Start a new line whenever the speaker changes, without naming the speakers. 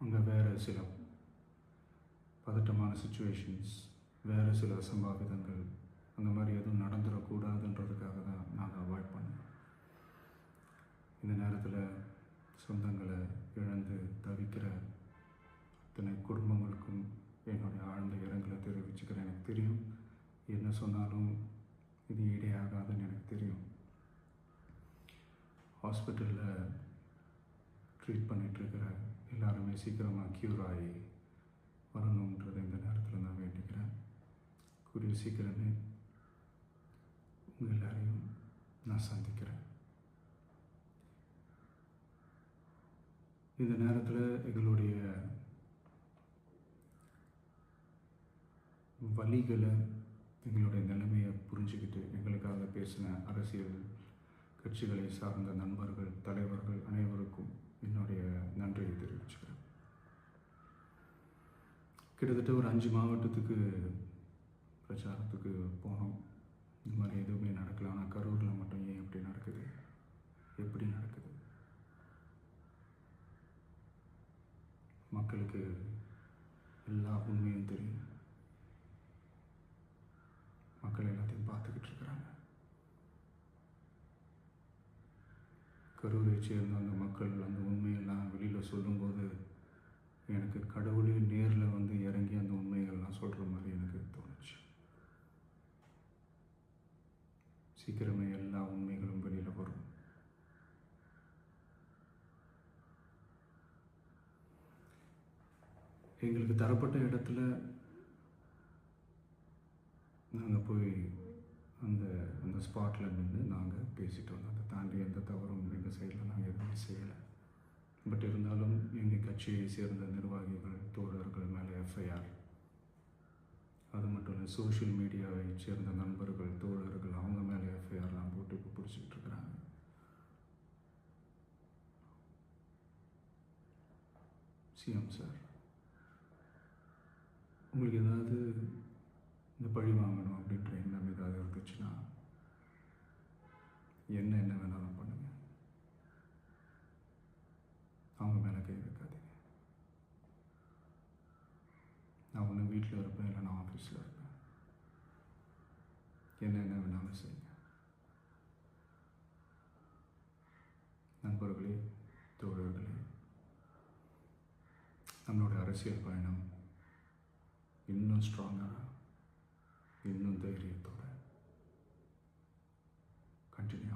அங்கே வேறு சில பதட்டமான சுச்சுவேஷன்ஸ், வேறு சில அசம்பாவிதங்கள், அந்த மாதிரி எதுவும் நடந்துடக்கூடாதுன்றதுக்காக தான் நாங்கள் அவாய்ட் பண்ணோம். இந்த நேரத்தில் சொந்தங்களை இழந்து தவிக்கிற அத்தனை குடும்பங்களுக்கும் என்னுடைய ஆழ்ந்த இரங்கலை தெரிவிச்சுக்கிறேன். எனக்கு தெரியும், என்ன சொன்னாலும் இது ஈடேயாகாதுன்னு எனக்கு தெரியும். ஹாஸ்பிட்டலில் ட்ரீட் பண்ணிகிட்ருக்கிற எல்லாருமே சீக்கிரமாக க்யூர் ஆகி வரணுன்றதை இந்த நேரத்தில் நான் வேண்டிக்கிறேன். கூடிய சீக்கிரமே உங்கள் எல்லாரையும் நான் சந்திக்கிறேன். இந்த நேரத்தில் எங்களுடைய வலிகளை, எங்களுடைய நிலைமையை புரிஞ்சுக்கிட்டு எங்களுக்காக பேசின அரசியல் கட்சிகளை சார்ந்த நண்பர்கள், தலைவர்கள் அனைவருக்கும் என்னுடைய நன்றியை தெரிவிச்சுக்கிறேன். கிட்டத்தட்ட ஒரு 5 மாவட்டத்துக்கு பிரச்சாரத்துக்கு போனோம். இந்த மாதிரி எதுவுமே நடக்கல. ஆனால் கரூரில் மட்டும் ஏன் எப்படி நடக்குது, எப்படி நடக்குது? மக்களுக்கு எல்லா உண்மையும் தெரியும். மக்கள் எல்லாத்தையும் பார்த்துக்கிட்டு இருக்கிறாங்க. கரூரை சேர்ந்த அந்த மக்கள் அந்த உண்மையெல்லாம் வெளியில் சொல்லும்போது எனக்கு கடவுளே நேரில் வந்து இறங்கி அந்த உண்மைகள்லாம் சொல்கிற மாதிரி எனக்கு தோணுச்சு. சீக்கிரமே எல்லா உண்மைகளும் வெளியில் வரும். எங்களுக்கு தரப்பட்ட இடத்துல நாங்கள் போய் அந்த ஸ்பாட்டில் நின்று நாங்கள் பேசிட்டு வந்தோம். அதை தாண்டி எந்த தவறும் எங்கள் சைடில் நாங்கள் எதுவுமே செய்யலை. பட் இருந்தாலும் எங்கள் கட்சியை சேர்ந்த நிர்வாகிகள், தோழர்கள் மேலே எஃப்ஐஆர், அது மட்டும் இல்லை சோஷியல் மீடியாவை சேர்ந்த நண்பர்கள், தோழர்கள், அவங்க மேலே எஃப்ஐஆர்லாம் போட்டு இப்போ பிடிச்சிக்கிட்டு இருக்கிறாங்க. சிஎம் சார், உங்களுக்கு ஏதாவது இந்த பழி வாங்கணும் அப்படின்ற எண்ணம் ஏதாவது இருந்துச்சுன்னா என்ன வேணாலும் பண்ணுங்க. அவங்க மேலே கை வைக்காதீங்க. நான் ஒன்று வீட்டில் இருப்பேன், இல்லை நான் ஆஃபீஸில் இருப்பேன். என்ன வேணாலும் செய்யுங்க. நண்பர்களே, தோழர்களே, நம்மளோட அரசியல் பயணம் இன்னும் ஸ்ட்ராங்காக, இன்னும் தைரியத்தோட கண்டினியூ